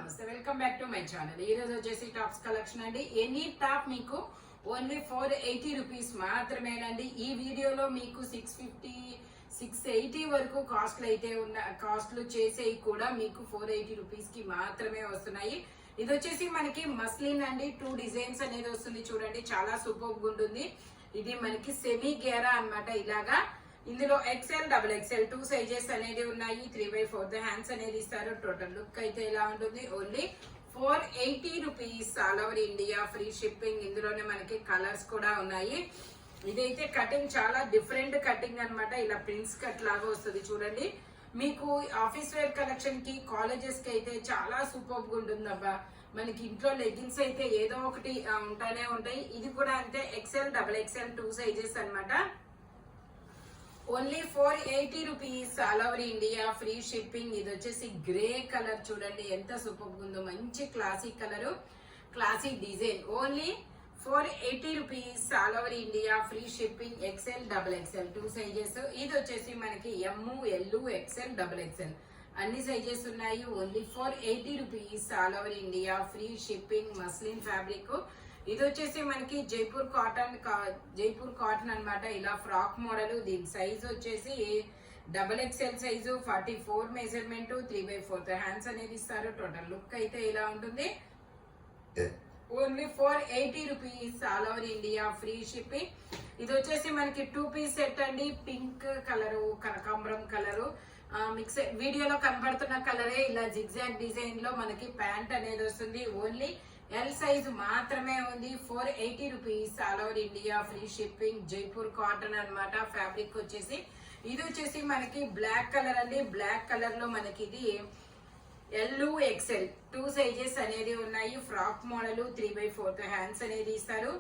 నమస్తే, welcome back to my channel. ఈ రోజు వచ్చేసి టాప్స్ కలెక్షన్ అండి. ఎనీ టాప్ మీకు ఓన్లీ 480 రూపీస్ మాత్రమేనండి. ఈ వీడియోలో మీకు 650 680 వరకు కాస్ట్లు అయితే కాస్ట్లు చేసేవి కూడా మీకు 480 రూపీస్ కి మాత్రమే వస్తున్నాయి. ఇది వచ్చేసి మనకి మస్లిన్ అండి. 2 డిజైన్స్ అనేది వస్తుంది చూడండి, చాలా సూపర్ గా ఉంటుంది. ఇది మనకి సెమీ గేరా అన్నమాట. ఇలాగా ఇందులో ఎక్సెల్, డబుల్ ఎక్సెల్ 2 సైజెస్ అనేది ఉన్నాయి. 3/4 హ్యాండ్స్ అనేది ఇస్తారు. టోటల్ లుక్ అయితే ఇలా ఉంటుంది. Only 480 rupees all over India, free shipping. ఇందులోనే మనకి కలర్స్ కూడా ఉన్నాయి. ఇదైతే కటింగ్ చాలా డిఫరెంట్ కటింగ్ అన్నమాట. ఇలా ప్రిన్స్ కట్ లాగా వస్తుంది చూడండి. మీకు ఆఫీస్ వేర్ కలెక్షన్ కి, కాలేజెస్ కి అయితే చాలా సూపర్ గా ఉంటుంది అబ్బా. మనకి ఇంట్లో లెగ్గిన్స్ అయితే ఏదో ఒకటి ఉంటానే ఉంటాయి. ఇది కూడా అంతే, ఎక్సెల్, డబుల్ ఎక్సెల్ 2 సైజెస్ అన్నమాట. Only 480 rupees all over India, free shipping. ఇది వచ్చేసి గ్రే కలర్ చూడండి ఎంత సూపర్ ఉందో, మంచి classic colour, classic design. Only 480 rupees all over India, free shipping. XL, double XL 2 sizes. ఇది వచ్చేసి మనకి M, L, XL, double XL అన్ని సైజెస్ ఉన్నాయి. Only 480 rupees all over India, free shipping. Muslin fabric. ఇది వచ్చేసి మనకి జైపూర్ కాటన్ అన్నమాట. ఇలా ఫ్రాక్ మోడల్. దీని సైజ్ వచ్చేసి double XL size, 44 measurement, 3/4 hands అనేది ఇస్తారు. టోటల్ లుక్ అయితే ఇలా ఉంటుంది. Only 480 rupees all over India, free shipping. ఇది వచ్చేసి మనకి 2 పీస్ సెట్ అండి. పింక్ కలరు, కనకాంబరం కలరు మిక్స్. వీడియోలో కనబడుతున్న కలరే ఇలా జిగ్జాగ్ డిజైన్ లో మనకి ప్యాంట్ అనేది వస్తుంది. ఓన్లీ ఎల్ సైజు మాత్రమే ఉంది. 480 rupees all over India, free shipping. Jaipur cotton అన్నమాట. ఫ్యాబ్రిక్ వచ్చేసి ఇది వచ్చేసి మనకి బ్లాక్ కలర్ అండి. బ్లాక్ కలర్ లో మనకి ఇది ఎల్, ఎక్సెల్ 2 సైజెస్ అనేది ఉన్నాయి. ఫ్రాక్ మోడల్, 3/4 హ్యాండ్స్ అనేది ఇస్తారు.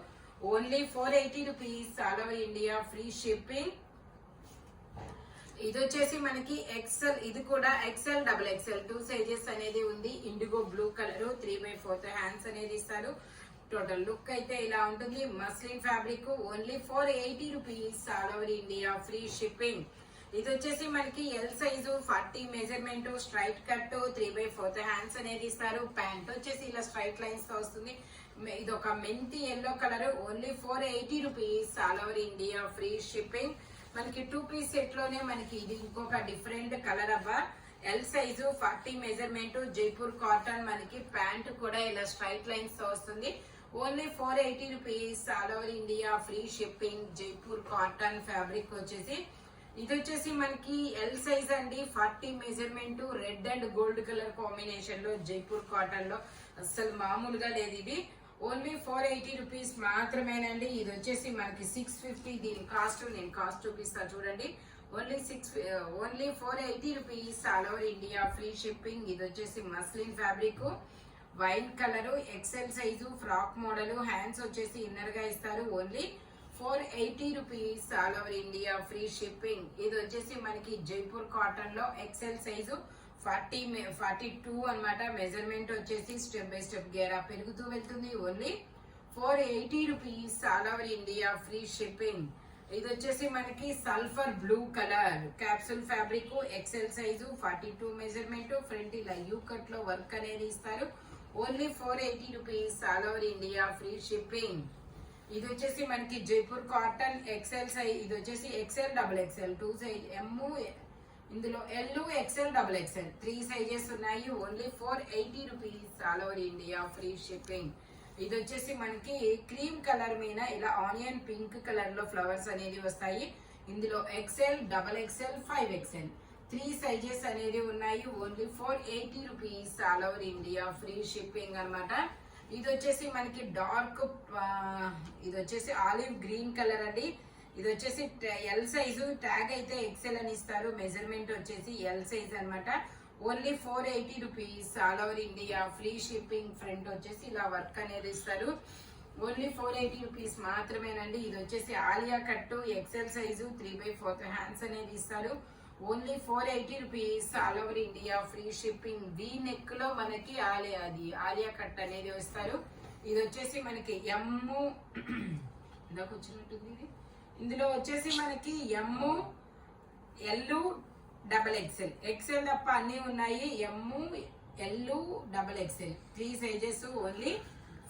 Only 480 rupees all over India, free shipping. ఇది వచ్చేసి మనకి ఎక్సెల్. ఇది కూడా ఎక్సెల్, డబుల్ ఎక్సెల్ 2 సైజెస్ అనేది ఉంది. ఇండిగో బ్లూ కలర్, 3/4 హ్యాండ్స్ అనేది ఇస్తారు. టోటల్ లుక్ అయితే ఇలా ఉంటుంది. Muslin fabric. Only 480 rupees all over India, free shipping. ఇది వచ్చేసి మనకి L size, 40 measurement, straight cut, 3/4 hands అనేది ఇస్తారు. ప్యాంట్ వచ్చేసి ఇలా స్ట్రైట్ లైన్స్ తో వస్తుంది. ఇది ఒక మెంతి yellow colour. Only 480 rupees all over India, free shipping. మనకి 2 పీస్ సెట్ లోనే మనకి ఇది ఇంకొక డిఫరెంట్ కలర్ అబ్బా. L size, 40 measurement, Jaipur cotton. మనకి ప్యాంట్ కూడా ఇలా స్ట్రైట్ లైన్స్ తో వస్తుంది. Only 480 rupees all over India, free shipping. Jaipur cotton fabric వచ్చేసి ఇది వచ్చేసి మనకి ఎల్ సైజ్ అండి. 40 measurement, red and gold colour combination లో జైపూర్ కాటన్ లో అసలు మామూలుగా లేదు ఇది. ఓన్లీ 480 రూపీస్ మాత్రమేనండి. ఇది వచ్చేసి మనకి 650. దీని కాస్ట్ నేను కాస్ట్ చూపిస్తా చూడండి. Only 480 rupees all over India, free shipping. ఇది వచ్చేసి muslin fabric, white colour, XL size, frock model. Hands వచ్చేసి ఇన్నర్ గా ఇస్తారు. Only 480 rupees all over India, free shipping. ఇది వచ్చేసి మనకి జైపూర్ కాటన్ లో ఎక్సెల్ సైజు, 42 అన్నమాట. మెజర్మెంట్ వచ్చేసి స్టెప్ బై స్టెప్ గేరా పెరుగుతూ వెళ్తుంది. Only 480 rupees all over India, free shipping. ఇది వచ్చేసి మనకి sulphur blue colour capsule fabric, XL size, 42 measurement. Front ఇలా యూ కట్ లో వర్క్ అనేది ఇస్తారు. Only 480 rupees all over India, free shipping. ఇది వచ్చేసి మనకి జైపూర్ కాటన్ ఎక్సెల్ సైజ్. ఇది వచ్చేసి XL, double XL 2 size. M, ఇందులో L, XL, double XL 3 sizes ఉన్నాయి. Only 480 rupees all over India, free shipping. ఇది వచ్చేసి మనకి క్రీమ్ కలర్ మీద ఇలా ఆనియన్ పింక్ కలర్ లో ఫ్లవర్స్ అనేది వస్తాయి. ఇందులో XL, double XL, 5 XL 3 sizes అనేది ఉన్నాయి. Only 480 rupees all over India, free shipping అన్నమాట. ఇది వచ్చేసి మనకి డార్క్, ఇది వచ్చేసి ఆలివ్ గ్రీన్ కలర్ అండి. ఇది వచ్చేసి ఎల్ సైజు, ట్యాగ్ అయితే ఎక్సెల్ అని ఇస్తారు. మెజర్మెంట్ వచ్చేసి ఎల్ సైజ్ అన్నమాట. Only 480 rupees all over India, free shipping. Front వచ్చేసి ఇలా వర్క్ అనేది ఇస్తారు. ఓన్లీ 480 రూపీస్ మాత్రమేనండి. ఇది వచ్చేసి ఆలియా కట్టు, ఎక్సెల్ సైజు, 3/4 హ్యాండ్స్ అనేది ఇస్తారు. Only 480 rupees all over India, free shipping. V neck లో మనకి ఆలియా కట్ అనేది వస్తారు. ఇది వచ్చేసి మనకి ఎమ్ము ఇందాక వచ్చినట్టుంది. ఇది ఇందులో వచ్చేసి మనకి ఎమ్, ఎల్, డబల్ ఎక్సెల్ తప్ప అన్ని ఉన్నాయి. ఎమ్, XL 3 sizes only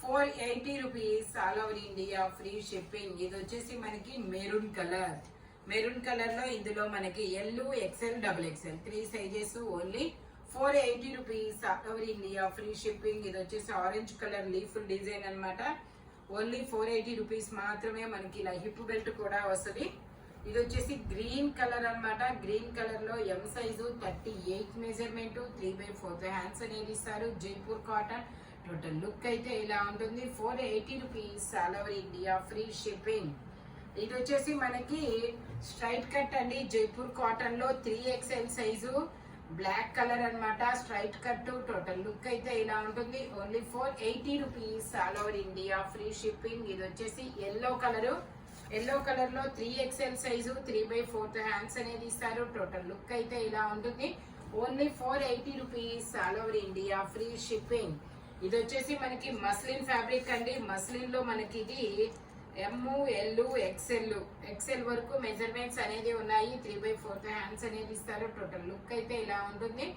480 rupees all over India free shipping. ఇది వచ్చేసి మనకి మెరూన్ కలర్ లో ఇందులో మనకి XL 3 sizes only 480 rupees all over India free shipping. ఇది వచ్చేసి ఆరెంజ్ కలర్ లీఫ్ డిజైన్ అన్నమాట. ఓన్లీ 480 రూపీస్ మాత్రమే. మనకి ఇలా హిప్ బెల్ట్ కూడా వస్తుంది. ఇది వచ్చేసి గ్రీన్ కలర్ అన్నమాట. గ్రీన్ కలర్ లో ఎం సైజు 38 మెజర్మెంట్ 3/4 హ్యాండ్స్ అనేది ఇస్తారు. జైపూర్ కాటన్. టోటల్ లుక్ అయితే ఇలా ఉంటుంది. 480 rupees all over India free shipping. ఇది వచ్చేసి మనకి స్ట్రైట్ కట్ అండి. జైపూర్ కాటన్ లో 3XL సైజు బ్లాక్ కలర్ అన్నమాట. Straight cut. టోటల్ లుక్ అయితే ఇలా ఉంటుంది. Only 480 rupees all over India free shipping. ఇది వచ్చేసి ఎల్లో కలర్ లో 3XL సైజు 3/4 హ్యాండ్స్ అనేది ఇస్తారు. టోటల్ లుక్ అయితే ఇలా ఉంటుంది. Only 480 rupees all over India free shipping. ఇది వచ్చేసి మనకి మస్లిన్ ఫ్యాబ్రిక్ అండి. మస్లిన్ లో మనకి ఇది XL వరకు మెజర్మెంట్స్ అనేది ఉన్నాయి. 3/4 హ్యాండ్స్ అనేది ఇస్తారు. టోటల్ లుక్ అయితే ఇలా ఉంటుంది.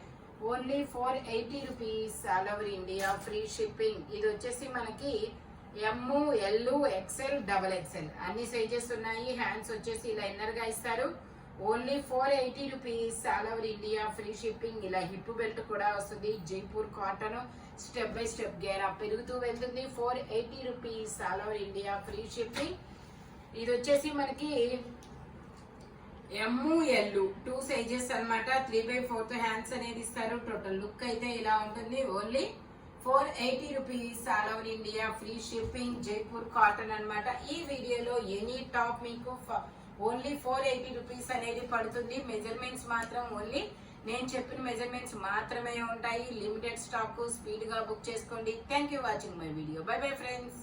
Only 480 rupees all over India free shipping. ఇది వచ్చేసి మనకి XL అన్ని సైజెస్ ఉన్నాయి. హ్యాండ్స్ వచ్చేసి ఇలా ఇన్నర్ గా ఇస్తారు. Only 480 rupees all over India free shipping. ఇలా హిప్ బెల్ట్ కూడా వస్తుంది. Jaipur cotton step by step గేరా పెరుగుతూ వెళ్తుంది. 480 rupees all over India free shipping. ఇది వచ్చేసి మనకి ML 2 సైజెస్ అన్నమాట. 3/4 హ్యాండ్స్ అనేది ఇస్తారు. టోటల్ లుక్ అయితే ఇలా ఉంటుంది. Only 480 rupees all over India free shipping. Jaipur cotton అన్నమాట. ఈ వీడియోలో ఎనీ టాప్ మీకు ఓన్లీ 480 రూపీస్ అనేది పడుతుంది. మెజర్మెంట్స్ మాత్రం ఓన్లీ నేను చెప్పిన మెజర్మెంట్స్ మాత్రమే ఉంటాయి. Limited stock. స్పీడ్ గా బుక్ చేసుకోండి. Thank you watching my video. By bye friends.